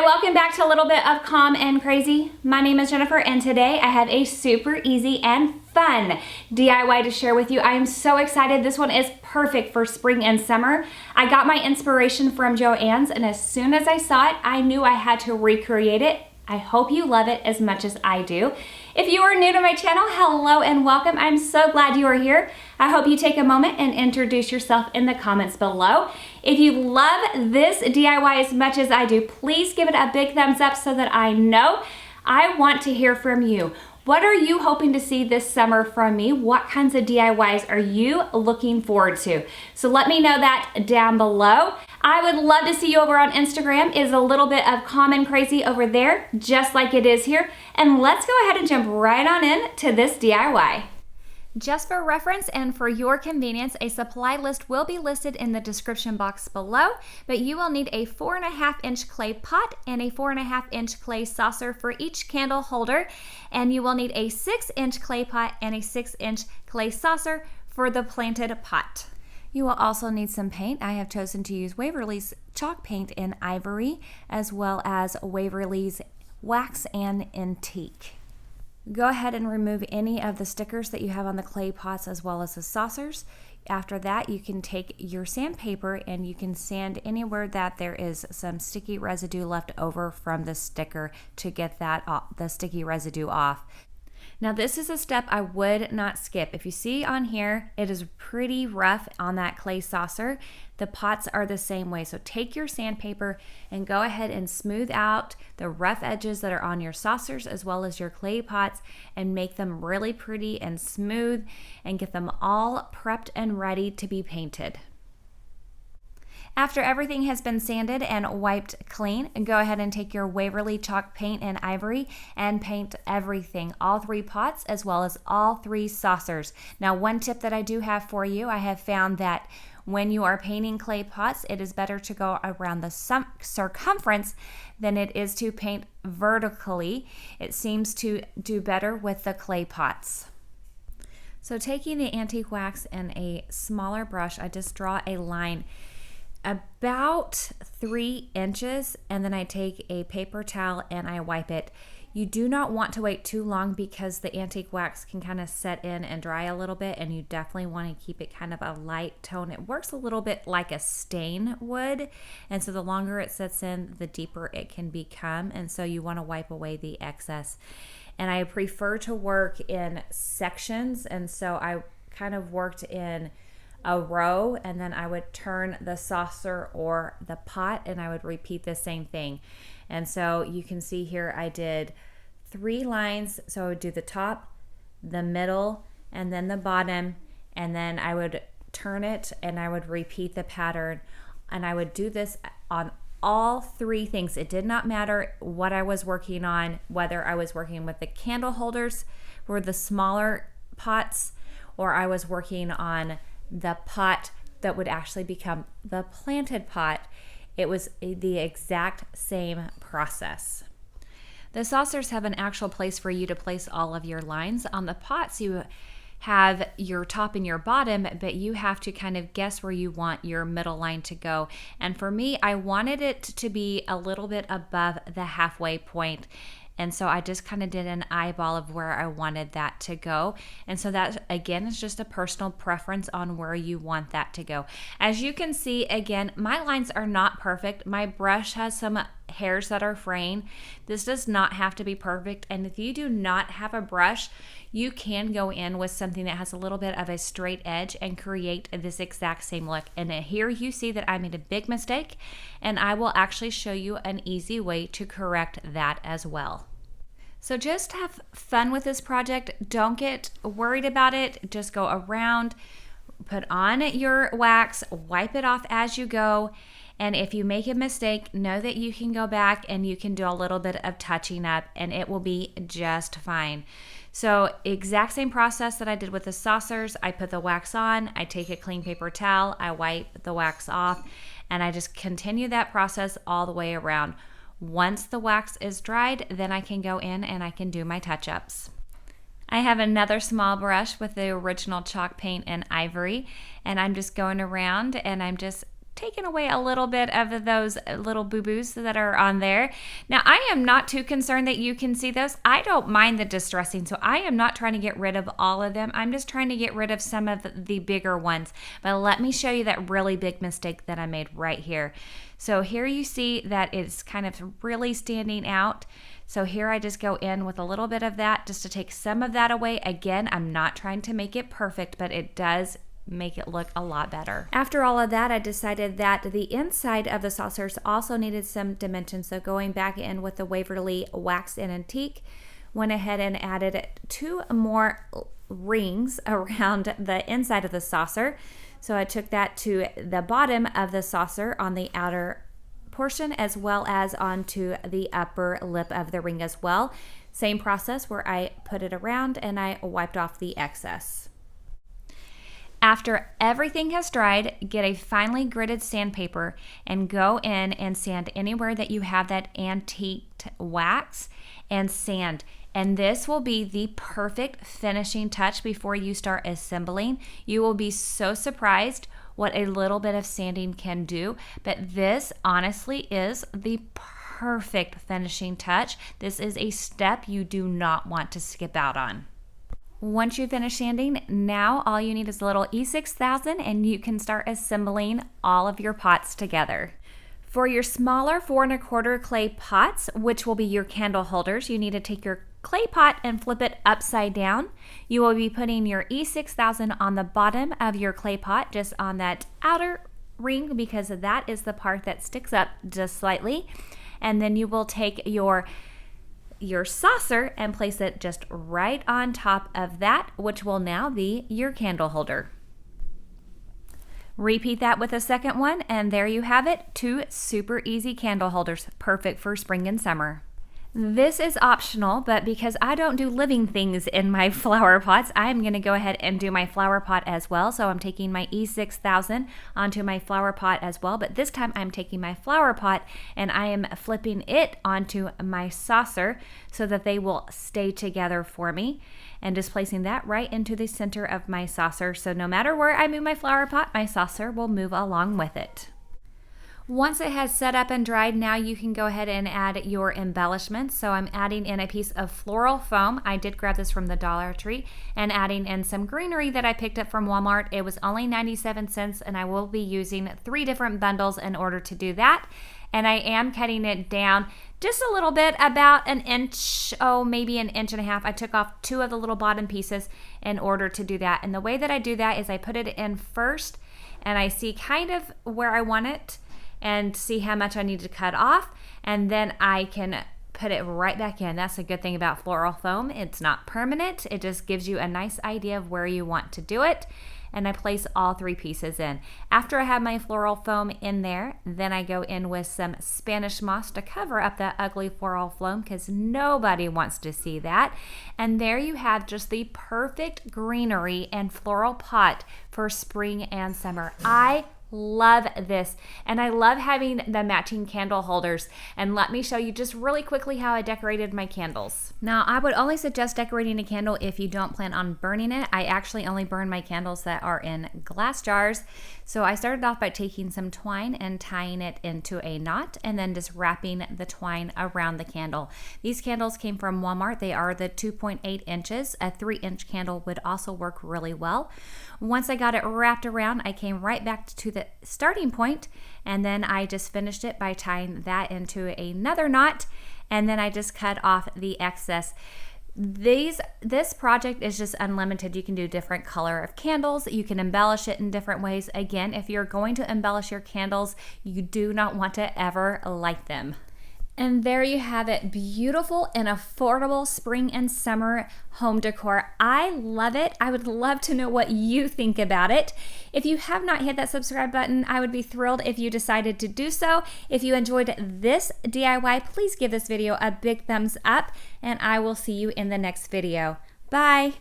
welcome back to a little bit of Calm and Crazy. My name is Jennifer, and today I have a super easy and fun DIY to share with you. I am so excited. This one is perfect for spring and summer. I got my inspiration from Joann's, and as soon as I saw it, I knew I had to recreate it. I hope you love it as much as I do. If you are new to my channel, hello and welcome. I'm so glad you are here. I hope you take a moment and introduce yourself in the comments below. If you love this DIY as much as I do, please give it a big thumbs up so that I know. I want to hear from you. What are you hoping to see this summer from me? What kinds of DIYs are you looking forward to? So let me know that down below. I would love to see you over on Instagram. Is a little bit of Calm and Crazy over there, just like it is here. And let's go ahead and jump right on in to this DIY. Just for reference and for your convenience, a supply list will be listed in the description box below, but you will need a 4.5-inch clay pot and a 4.5-inch clay saucer for each candle holder, and you will need a 6-inch clay pot and a 6-inch clay saucer for the planted pot. You will also need some paint. I have chosen to use Waverly's chalk paint in Ivory, as well as Waverly's wax and antique. Go ahead and remove any of the stickers that you have on the clay pots as well as the saucers. After that, you can take your sandpaper and you can sand anywhere that there is some sticky residue left over from the sticker to get that the sticky residue off. Now this is a step I would not skip. If you see on here, it is pretty rough on that clay saucer. The pots are the same way. So take your sandpaper and go ahead and smooth out the rough edges that are on your saucers as well as your clay pots and make them really pretty and smooth and get them all prepped and ready to be painted. After everything has been sanded and wiped clean, go ahead and take your Waverly chalk paint in Ivory and paint everything, all 3 pots as well as all 3 saucers. Now, one tip that I do have for you, I have found that when you are painting clay pots, it is better to go around the circumference than it is to paint vertically. It seems to do better with the clay pots. So taking the antique wax and a smaller brush, I just draw a line about 3 inches, and then I take a paper towel and I wipe it. You do not want to wait too long because the antique wax can kind of set in and dry a little bit, and you definitely want to keep it kind of a light tone. It works a little bit like a stain would, and so the longer it sets in, the deeper it can become, and so you want to wipe away the excess. And I prefer to work in sections, and so I kind of worked in a row, and then I would turn the saucer or the pot and I would repeat the same thing. And so you can see here I did 3 lines. So I would do the top, the middle, and then the bottom, and then I would turn it and I would repeat the pattern, and I would do this on all 3 things. It did not matter what I was working on, whether I was working with the candle holders or the smaller pots, or I was working on the pot that would actually become the planted pot. It was the exact same process. The saucers have an actual place for you to place all of your lines. On the pots, you have your top and your bottom, but you have to kind of guess where you want your middle line to go. And for me, I wanted it to be a little bit above the halfway point. And so I just kind of did an eyeball of where I wanted that to go. And so that, again, is just a personal preference on where you want that to go. As you can see, again, my lines are not perfect. My brush has some hairs that are fraying. This does not have to be perfect. And if you do not have a brush, you can go in with something that has a little bit of a straight edge and create this exact same look. And here you see that I made a big mistake, and I will actually show you an easy way to correct that as well. So just have fun with this project. Don't get worried about it. Just go around, put on your wax, wipe it off as you go. And if you make a mistake, know that you can go back and you can do a little bit of touching up and it will be just fine. So exact same process that I did with the saucers. I put the wax on, I take a clean paper towel, I wipe the wax off, and I just continue that process all the way around. Once the wax is dried, then I can go in and I can do my touch-ups. I have another small brush with the original chalk paint in Ivory, and I'm just going around and I'm just taken away a little bit of those little boo-boos that are on there. Now, I am not too concerned that you can see those. I don't mind the distressing, so I am not trying to get rid of all of them. I'm just trying to get rid of some of the bigger ones. But let me show you that really big mistake that I made right here. So here you see that it's kind of really standing out. So here I just go in with a little bit of that just to take some of that away. Again, I'm not trying to make it perfect, but it does make it look a lot better. After all of that, I decided that the inside of the saucers also needed some dimension. So going back in with the Waverly Wax and Antique, went ahead and added 2 more rings around the inside of the saucer. So I took that to the bottom of the saucer on the outer portion as well as onto the upper lip of the ring as well. Same process where I put it around and I wiped off the excess. After everything has dried, get a finely gritted sandpaper and go in and sand anywhere that you have that antiqued wax and sand. And this will be the perfect finishing touch before you start assembling. You will be so surprised what a little bit of sanding can do. But this honestly is the perfect finishing touch. This is a step you do not want to skip out on. Once you finish sanding, now all you need is a little E6000 and you can start assembling all of your pots together. For your smaller 4 1/4 clay pots, which will be your candle holders, you need to take your clay pot and flip it upside down. You will be putting your E6000 on the bottom of your clay pot, just on that outer ring, because that is the part that sticks up just slightly. And then you will take your saucer and place it just right on top of that, which will now be your candle holder. Repeat that with a second one, and there you have it, 2 super easy candle holders, perfect for spring and summer. This is optional, but because I don't do living things in my flower pots, I'm going to go ahead and do my flower pot as well. So I'm taking my E6000 onto my flower pot as well, but this time I'm taking my flower pot and I am flipping it onto my saucer so that they will stay together for me, and just placing that right into the center of my saucer. So no matter where I move my flower pot, my saucer will move along with it. Once it has set up and dried, now you can go ahead and add your embellishments. So I'm adding in a piece of floral foam. I did grab this from the Dollar Tree, and adding in some greenery that I picked up from Walmart. It was only 97 cents, and I will be using 3 different bundles in order to do that. And I am cutting it down just a little bit, about an inch, maybe an inch and a half. I took off 2 of the little bottom pieces in order to do that. And the way that I do that is I put it in first, and I see kind of where I want it, and see how much I need to cut off, and then I can put it right back in. That's a good thing about floral foam. It's not permanent. It just gives you a nice idea of where you want to do it. And I place all 3 pieces in. After I have my floral foam in there, then I go in with some Spanish moss to cover up that ugly floral foam, because nobody wants to see that. And there you have just the perfect greenery and floral pot for spring and summer. I love this, and I love having the matching candle holders. And let me show you just really quickly how I decorated my candles. Now, I would only suggest decorating a candle if you don't plan on burning it. I actually only burn my candles that are in glass jars. So I started off by taking some twine and tying it into a knot, and then just wrapping the twine around the candle. These candles came from Walmart. They are the 2.8 inches. A 3-inch candle would also work really well. Once I got it wrapped around, I came right back to the starting point, and then I just finished it by tying that into another knot, and then I just cut off the excess. This project is just unlimited. You can do different color of candles. You can embellish it in different ways. Again, if you're going to embellish your candles, you do not want to ever light them. And there you have it, beautiful and affordable spring and summer home decor. I love it. I would love to know what you think about it. If you have not hit that subscribe button, I would be thrilled if you decided to do so. If you enjoyed this DIY, please give this video a big thumbs up, and I will see you in the next video. Bye.